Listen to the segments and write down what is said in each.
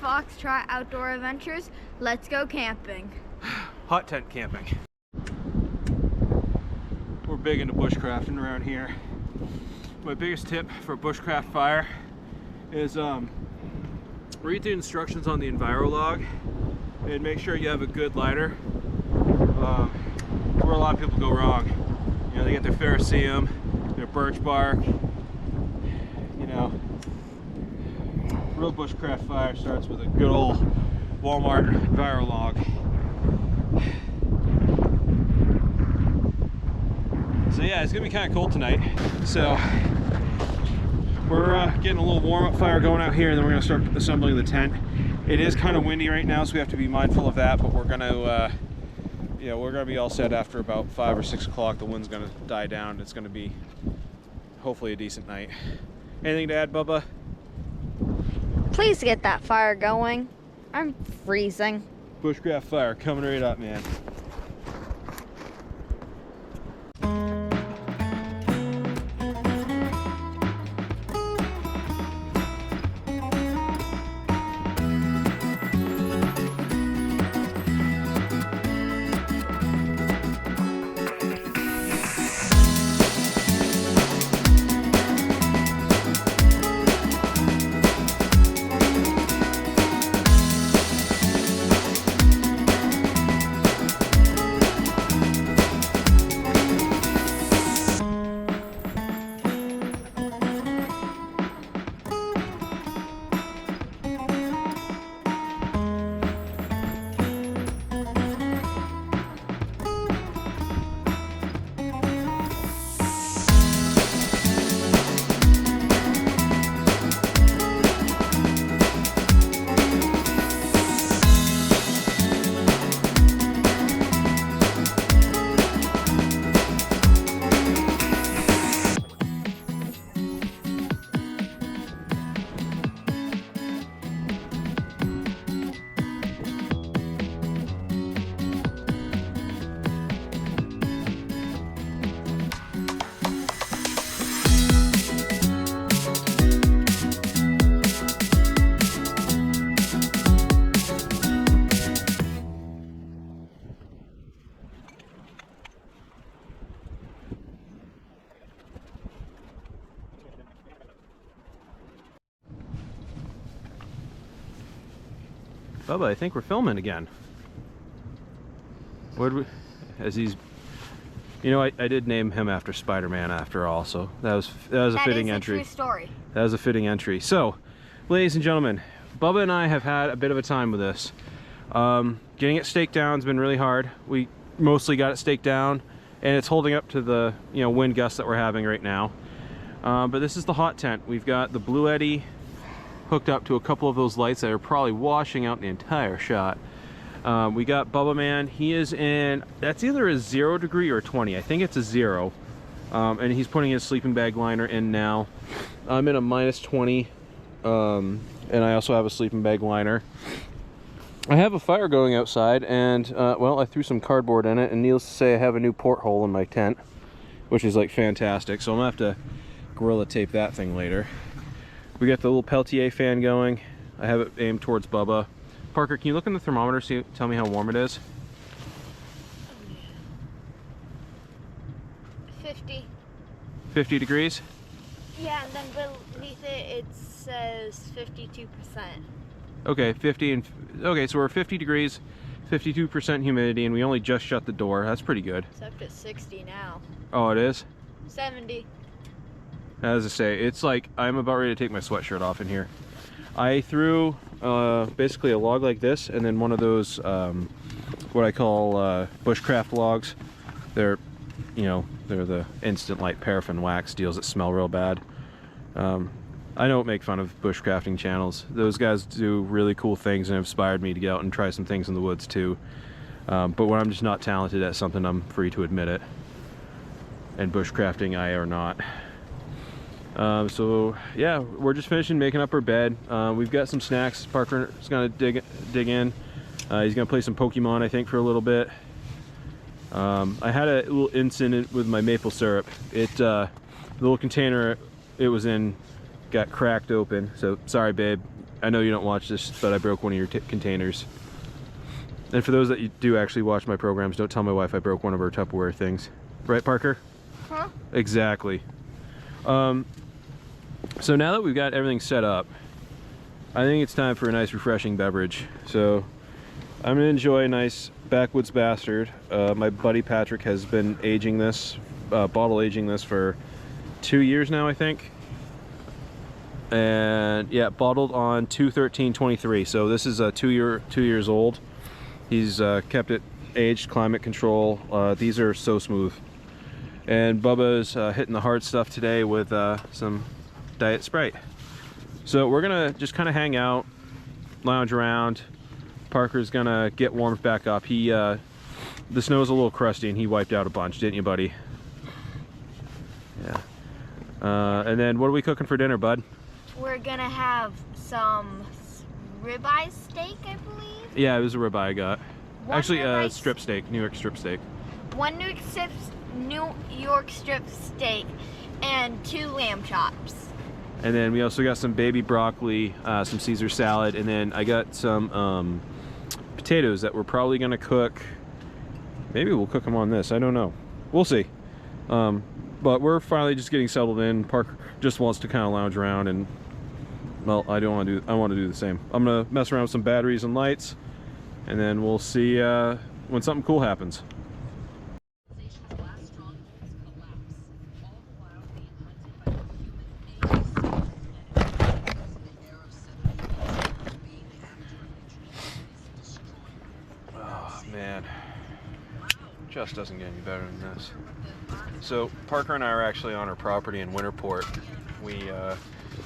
Foxtrot Outdoor Adventures. Let's go camping. Hot tent camping. We're big into bushcrafting around here. My biggest tip for bushcraft fire is read the instructions on the EnviroLog and make sure you have a good lighter. Where a lot of people go wrong, you know, they get their ferrocerium, their birch bark. You know, real bushcraft fire starts with a good old Walmart EnviroLog. So yeah, it's gonna be kind of cold tonight. So we're getting a little warm-up fire going out here, and then we're gonna start assembling the tent. It is kind of windy right now, so we have to be mindful of that, but we're gonna we're gonna be all set after about 5 or 6 o'clock. The wind's gonna die down. It's gonna be hopefully a decent night. Anything to add, Bubba? Please get that fire going. I'm freezing. Bushcraft fire coming right up, man. Bubba, I think we're filming again. As he's, you know, I did name him after Spider-Man after all, so that was a fitting entry. That is a true story. That was a fitting entry. So, ladies and gentlemen, Bubba and I have had a bit of a time with this. Getting it staked down has been really hard. We mostly got it staked down, and it's holding up to the wind gusts that we're having right now. But this is the hot tent. We've got the Blue Eddy hooked up to a couple of those lights that are probably washing out the entire shot. We got Bubba Man. He is in, that's either a 0 degree or 20. I think it's a 0. And he's putting his sleeping bag liner in now. I'm in a -20, and I also have a sleeping bag liner. I have a fire going outside, and well, I threw some cardboard in it, and needless to say, I have a new porthole in my tent, which is like fantastic. So I'm gonna have to Gorilla Tape that thing later. We got the little Peltier fan going. I have it aimed towards Bubba. Parker, can you look in the thermometer, tell me how warm it is? 50. 50 degrees? Yeah, and then beneath it says 52%. Okay, okay, so we're 50 degrees, 52% humidity, and we only just shut the door. That's pretty good. It's up to 60 now. Oh, it is? 70. As I say, it's like I'm about ready to take my sweatshirt off in here. I threw basically a log like this, and then one of those what I call bushcraft logs. They're the instant light paraffin wax deals that smell real bad. I don't make fun of bushcrafting channels. Those guys do really cool things and have inspired me to get out and try some things in the woods too. But when I'm just not talented at something, I'm free to admit it. And bushcrafting, I are not. So yeah, we're just finishing making up our bed. We've got some snacks. Parker's gonna dig in. He's gonna play some Pokemon, I think, for a little bit. I had a little incident with my maple syrup. The little container it was in got cracked open. So sorry, babe. I know you don't watch this, but I broke one of your containers. And for those that you do actually watch my programs, don't tell my wife I broke one of her Tupperware things. Right, Parker? Huh? Exactly. So now that we've got everything set up, I think it's time for a nice refreshing beverage. So I'm gonna enjoy a nice Backwoods Bastard. My buddy Patrick has been aging this, bottle aging this for 2 years now, I think. And yeah, bottled on 2/13/23. So this is a 2 years old. He's kept it aged, climate control. These are so smooth. And Bubba's hitting the hard stuff today with some Diet Sprite. So we're gonna just kind of hang out, lounge around. Parker's gonna get warmed back up. The snow's a little crusty and he wiped out a bunch, didn't you, buddy? Yeah. And then what are we cooking for dinner, bud? We're gonna have some ribeye steak, I believe. Yeah, it was a ribeye I got. Actually, ribeye strip steak, New York strip steak. One New York strip steak and 2 lamb chops. And then we also got some baby broccoli, some Caesar salad, and then I got some potatoes that we're probably gonna cook. Maybe we'll cook them on this, I don't know. We'll see. But we're finally just getting settled in. Parker just wants to kind of lounge around, and well, I want to do the same. I'm gonna mess around with some batteries and lights, and then we'll see when something cool happens. Oh man, just doesn't get any better than this. So Parker and I are actually on our property in Winterport. We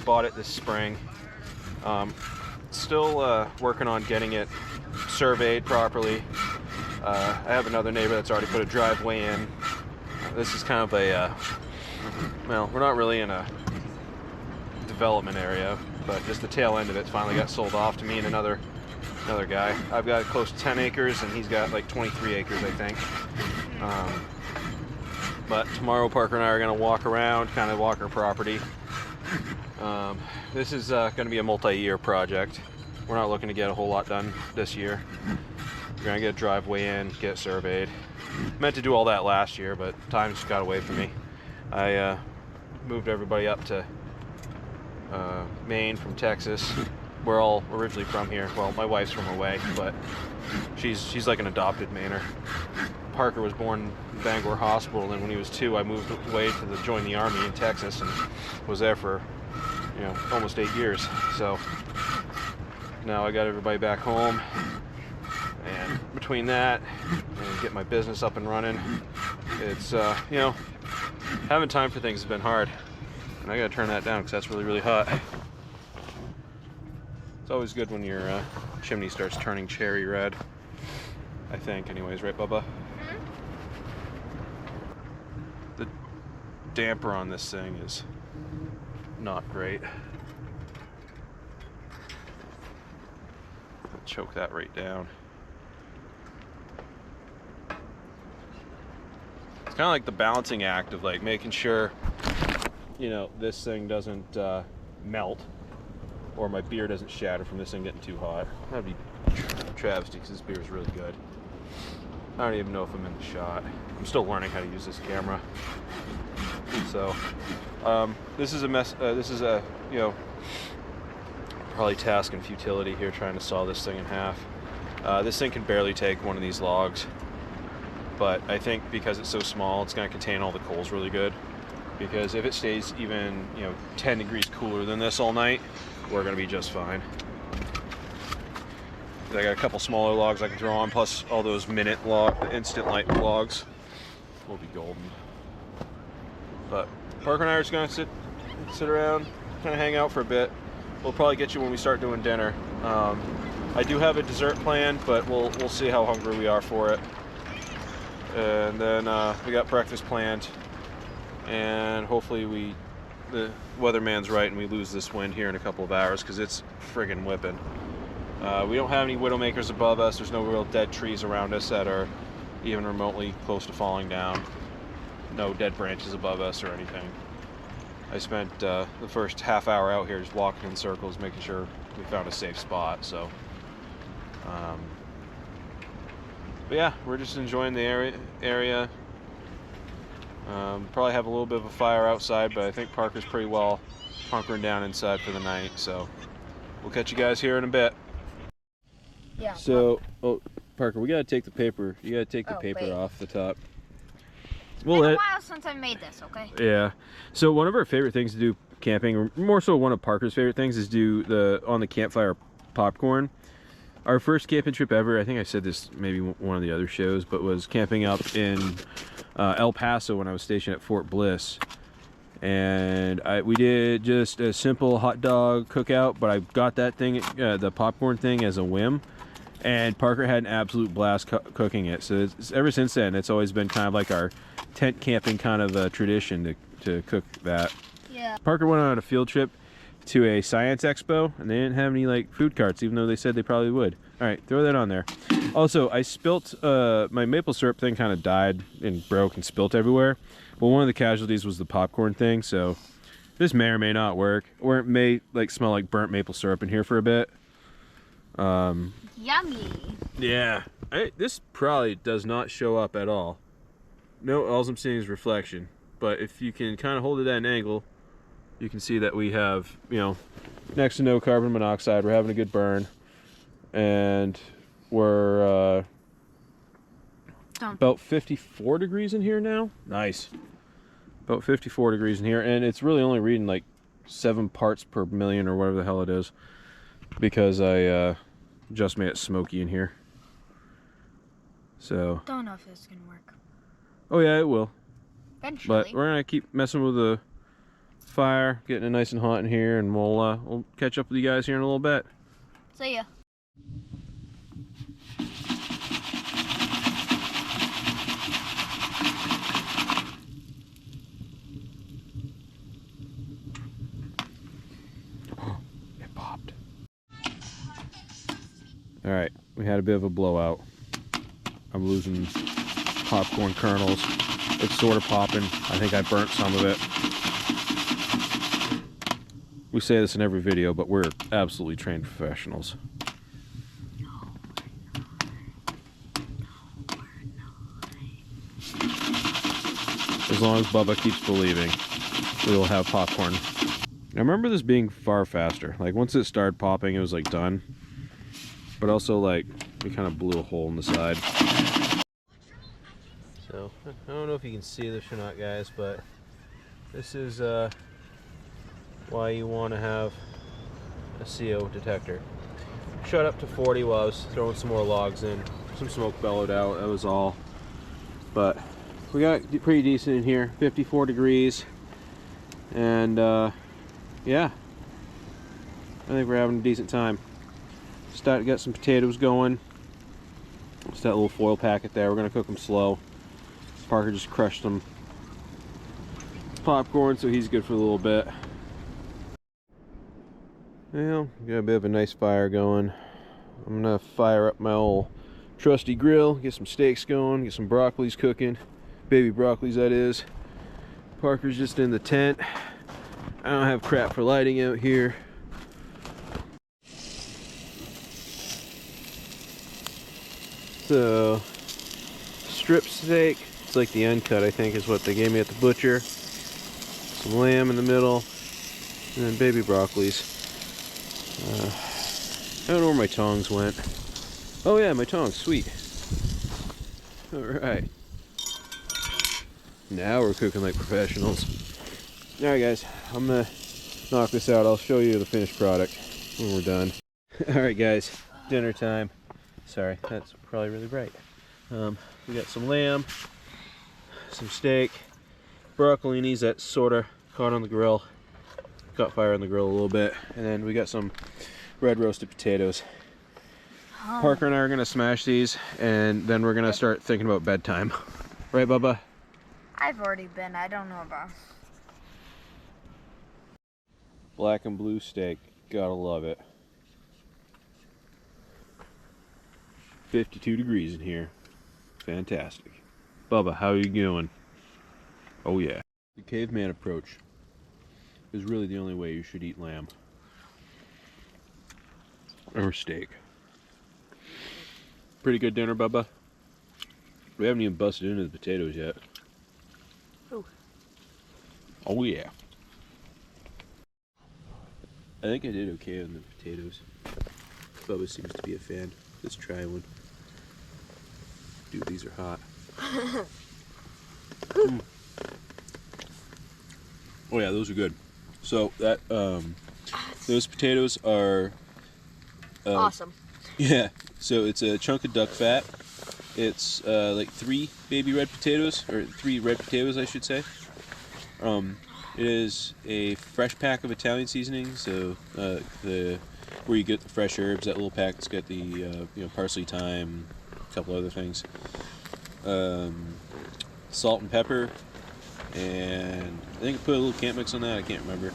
bought it this spring. Still working on getting it surveyed properly. I have another neighbor that's already put a driveway in. This is kind of a, well, we're not really in a development area, but just the tail end of it finally got sold off to me and another guy. I've got close to 10 acres and he's got like 23 acres, I think. But tomorrow Parker and I are going to walk around, kind of walk our property. This is going to be a multi-year project. We're not looking to get a whole lot done this year. We're going to get a driveway in, get it surveyed. Meant to do all that last year, but time just got away from me. I moved everybody up to Maine from Texas. We're all originally from here. Well, my wife's from away, but she's like an adopted Mainer. Parker was born in Bangor Hospital, and when he was 2, I moved away to join the Army in Texas and was there for, almost 8 years. So now I got everybody back home, and between that and get my business up and running, it's having time for things has been hard, and I gotta turn that down because that's really, really hot. It's always good when your chimney starts turning cherry red, I think, anyways, right, Bubba? The damper on this thing is not great. I'll choke that right down. It's kind of like the balancing act of like making sure, this thing doesn't melt, or my beer doesn't shatter from this thing getting too hot. That'd be travesty because this beer is really good. I don't even know if I'm in the shot. I'm still learning how to use this camera. So, this is a mess. This is a, probably task and futility here trying to saw this thing in half. This thing can barely take one of these logs, but I think because it's so small, it's going to contain all the coals really good. Because if it stays even, 10 degrees cooler than this all night, we're going to be just fine. I got a couple smaller logs I can throw on, plus all those the instant light logs. Will be golden. But Parker and I are just going to sit around, kind of hang out for a bit. We'll probably get you when we start doing dinner. I do have a dessert planned, but we'll see how hungry we are for it. And then we got breakfast planned, and hopefully the weatherman's right and we lose this wind here in a couple of hours because it's friggin' whipping. We don't have any widowmakers above us. There's no real dead trees around us that are even remotely close to falling down. No dead branches above us or anything. I spent the first half hour out here just walking in circles, making sure we found a safe spot. So, but yeah, we're just enjoying the area. Probably have a little bit of a fire outside, but I think Parker's pretty well hunkering down inside for the night. So we'll catch you guys here in a bit. Yeah. So, oh, Parker, we gotta take the paper. You gotta take the paper off the top. It's been a while since I made this, okay? Yeah. So one of our favorite things to do camping, or more so one of Parker's favorite things, is do on the campfire popcorn. Our first camping trip ever, I think I said this maybe one of the other shows, but was camping up in El Paso when I was stationed at Fort Bliss. And we did just a simple hot dog cookout, but I got that thing, the popcorn thing, as a whim. And Parker had an absolute blast cooking it. So ever since then, it's always been kind of like our tent camping kind of a tradition to cook that. Yeah. Parker went on a field trip to a science expo, and they didn't have any like food carts, even though they said they probably would. All right, throw that on there. Also, I spilt, my maple syrup thing kind of died and broke and spilt everywhere. Well, one of the casualties was the popcorn thing, so this may or may not work, or it may like smell like burnt maple syrup in here for a bit. Yummy. Yeah, this probably does not show up at all. No, all I'm seeing is reflection. But if you can kind of hold it at an angle, you can see that we have, you know, next to no carbon monoxide. We're having a good burn, and we're about 54 degrees in here now. Nice. About 54 degrees in here, and it's really only reading like 7 parts per million or whatever the hell it is, because I just made it smoky in here. So don't know if this is gonna work. Oh yeah, it will. Eventually. But we're gonna keep messing with the fire, getting it nice and hot in here, and we'll catch up with you guys here in a little bit. See ya. It popped. All right, we had a bit of a blowout. I'm losing popcorn kernels. It's sort of popping. I think I burnt some of it. We say this in every video, but we're absolutely trained professionals. As long as Bubba keeps believing, we will have popcorn. I remember this being far faster. Like once it started popping, it was like done. But also like we kind of blew a hole in the side. So I don't know if you can see this or not, guys, but this is why you want to have a CO detector. Shut up to 40 while I was throwing some more logs in. Some smoke bellowed out, that was all. But we got pretty decent in here, 54 degrees. And yeah, I think we're having a decent time. Got some potatoes going. Just that little foil packet there. We're gonna cook them slow. Parker just crushed some popcorn, so he's good for a little bit. Well, got a bit of a nice fire going. I'm gonna fire up my old trusty grill, get some steaks going, get some broccolis cooking. Baby broccolis, that is. Parker's just in the tent. I don't have crap for lighting out here. So, strip steak, it's like the uncut, I think, is what they gave me at the butcher. Some lamb in the middle, and then baby broccolis. I don't know where my tongs went. Oh yeah, my tongs, sweet. Alright. Now we're cooking like professionals. Alright guys, I'm gonna knock this out. I'll show you the finished product when we're done. Alright guys, dinner time. Sorry, that's probably really bright. We got some lamb, some steak, broccolinis that sort of caught on the grill. Got fire on the grill a little bit. And then we got some red roasted potatoes. Oh. Parker and I are going to smash these, and then we're going to start thinking about bedtime. Right, Bubba? I've already been. I don't know about. Black and blue steak. Gotta love it. 52 degrees in here. Fantastic. Bubba, how are you doing? Oh yeah. The caveman approach is really the only way you should eat lamb. or steak. Pretty good dinner, Bubba. We haven't even busted into the potatoes yet. Ooh. Oh yeah. I think I did okay on the potatoes. Bubba seems to be a fan. Let's try one. Dude, these are hot. Oh yeah, those are good. So that those potatoes are Awesome. Yeah. So it's a chunk of duck fat. It's like 3 baby red potatoes, or 3 red potatoes, I should say. It is a fresh pack of Italian seasoning. So where you get the fresh herbs. That little packet's got the parsley, thyme, a couple other things. Salt and pepper, and I think I put a little camp mix on that. I can't remember.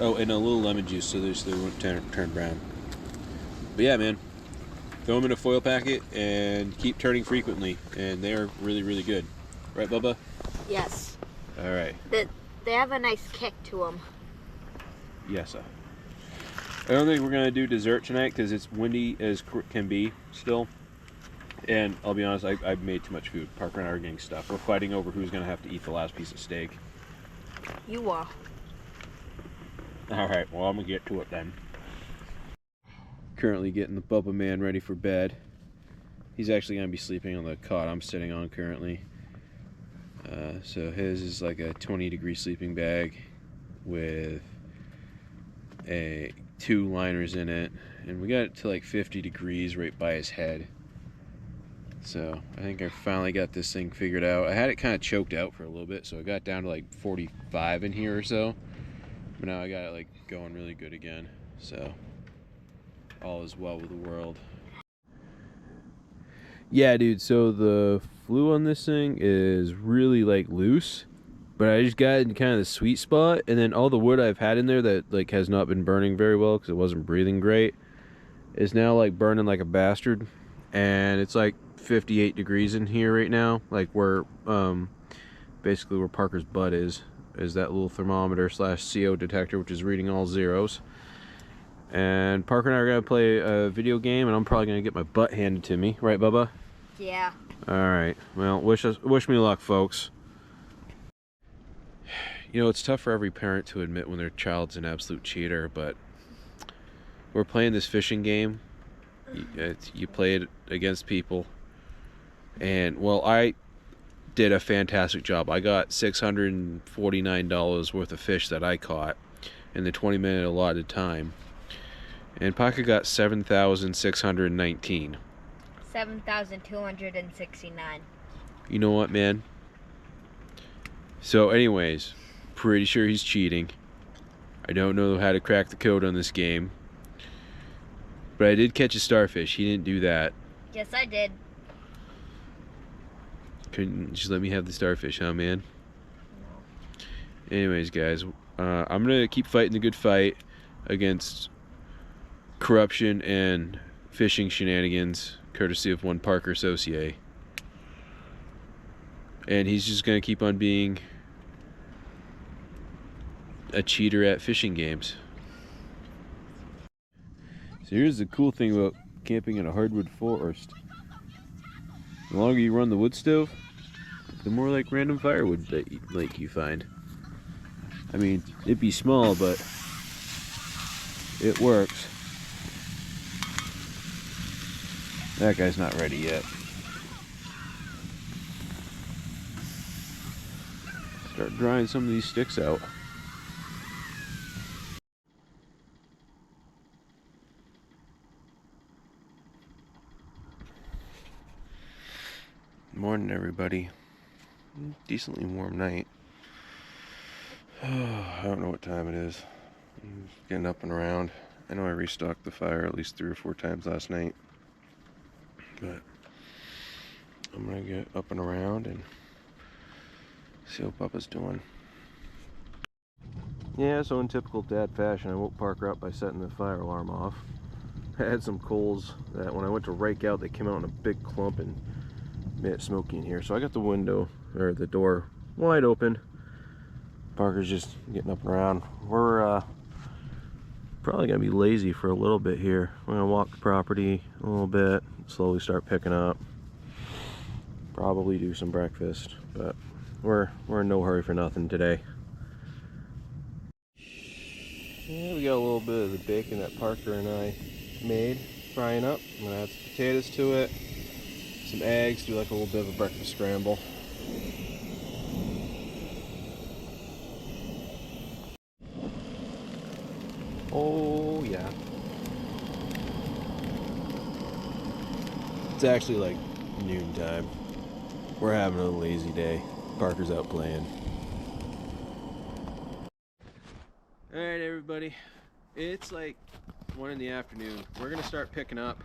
Oh, and a little lemon juice so they won't turn brown. But yeah, man, throw them in a foil packet and keep turning frequently, and they are really, really good. Right, Bubba? Yes. All right. They have a nice kick to them. Yes, sir. I don't think we're gonna do dessert tonight because it's windy as can be still. And I'll be honest, I've made too much food. Parker and I are getting stuff. We're fighting over who's going to have to eat the last piece of steak. You are. Alright, well, I'm going to get to it then. Currently getting the Bubba man ready for bed. He's actually going to be sleeping on the cot I'm sitting on currently. So his is like a 20-degree sleeping bag with 2 liners in it. And we got it to like 50 degrees right by his head. So I think I finally got this thing figured out. I had it kind of choked out for a little bit, so I got down to like 45 in here or so. But now I got it like going really good again. So all is well with the world. Yeah, dude, so the flue on this thing is really like loose, but I just got it in kind of the sweet spot, and then all the wood I've had in there that like has not been burning very well because it wasn't breathing great is now like burning like a bastard. And it's like 58 degrees in here right now, like where basically where Parker's butt is that little thermometer / CO detector, which is reading all zeros. And Parker and I are gonna play a video game, and I'm probably gonna get my butt handed to me, right, Bubba? Yeah. All right. Well, wish me luck, folks. You know, it's tough for every parent to admit when their child's an absolute cheater, but we're playing this fishing game. You play it against people, and well, I did a fantastic job. I got $649 worth of fish that I caught in the 20-minute allotted time, and Parker got 7,619. 7,269. You know what, man? So anyways, pretty sure he's cheating. I don't know how to crack the code on this game, but I did catch a starfish. He didn't do that. Yes, I did. Couldn't just let me have the starfish, huh, man? Anyways, guys, I'm gonna keep fighting the good fight against corruption and fishing shenanigans, courtesy of one Parker Saucier. And he's just gonna keep on being a cheater at fishing games. So here's the cool thing about camping in a hardwood forest. The longer you run the wood stove, the more like random firewood that you find. I mean, it'd be small, but it works. That guy's not ready yet. Start drying some of these sticks out. Morning, everybody. Decently warm night. I don't know what time it is. I'm getting up and around. I know I restocked the fire at least 3 or 4 times last night, but I'm gonna get up and around and see what Bubba's doing. Yeah, so in typical dad fashion, I woke Parker up by setting the fire alarm off. I had some coals that when I went to rake out, they came out in a big clump and made it smoky in here. So I got the window, or the door, wide open. Parker's just getting up and around. We're Probably gonna be lazy for a little bit here. I'm gonna walk the property a little bit, slowly start picking up. Probably do some breakfast, but we're in no hurry for nothing today. Yeah, we got a little bit of the bacon that Parker and I made frying up. I'm gonna add some potatoes to it, some eggs, do like a little bit of a breakfast scramble. Oh yeah. It's actually like noontime. We're having a lazy day. Parker's out playing. Alright everybody, it's like 1 in the afternoon. We're gonna start picking up.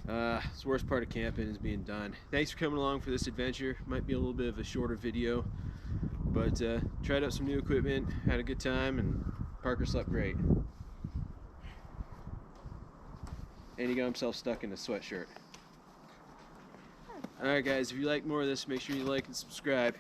It's the worst part of camping is being done. Thanks for coming along for this adventure. Might be a little bit of a shorter video, but tried out some new equipment, had a good time, and Parker slept great. And he got himself stuck in a sweatshirt. Alright guys, if you like more of this, make sure you like and subscribe.